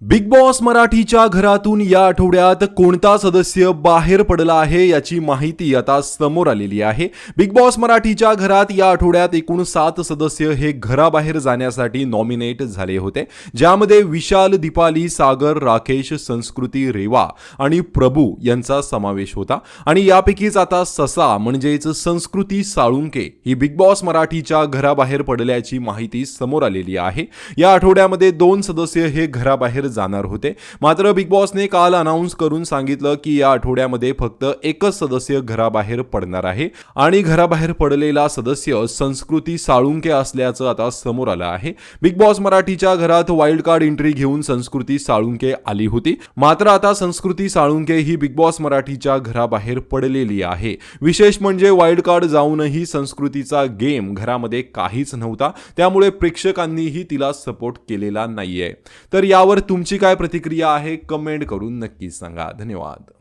Big boss मराठीच्या घरातून या आठवड्यात कोणता सदस्य बाहेर पडला आहे याची माहिती आता समोर आलेली आहे। बिग बॉस मराठीच्या घरात या आठवड्यात एकूण 7 सदस्य हे घराबाहेर जाण्यासाठी नॉमिनेट झाले होते, ज्यामध्ये विशाल, दीपाली, सागर, राकेश, संस्कृती, रेवा आणि प्रभू यांचा समावेश होता। आणि यापैकीच आता ससा म्हणजेच संस्कृती साळुंके ही बिग बॉस मराठीच्या घराबाहेर पडल्याची माहिती समोर आलेली आहे। या आठवड्यामध्ये 2 सदस्य हे घराबाहेर जाणार होते, मात्र बिग बॉसने काल अनाउन्स करून सांगितलं की या आठवड्यामध्ये फक्त एकच सदस्य घराबाहेर पडणार आहे आणि घराबाहेर पडलेला सदस्य संस्कृती साळुंके असल्याचं आता समोर आलं आहे। बिग बॉस मराठीच्या घरात वाईल्ड कार्ड एंट्री घेऊन संस्कृती साळुंके आली होती, मात्र आता संस्कृती साळुंके ही बिग बॉस मराठीच्या घराबाहेर पडलेली आहे। विशेष म्हणजे वाईल्ड कार्ड जाऊनही संस्कृतीचा गेम घरामध्ये काहीच नव्हता, त्यामुळे प्रेक्षकांनीही तिला सपोर्ट केलेला नाहीये। तर यावर तुमची काय प्रतिक्रिया आहे कमेंट करून नक्की सांगा। धन्यवाद।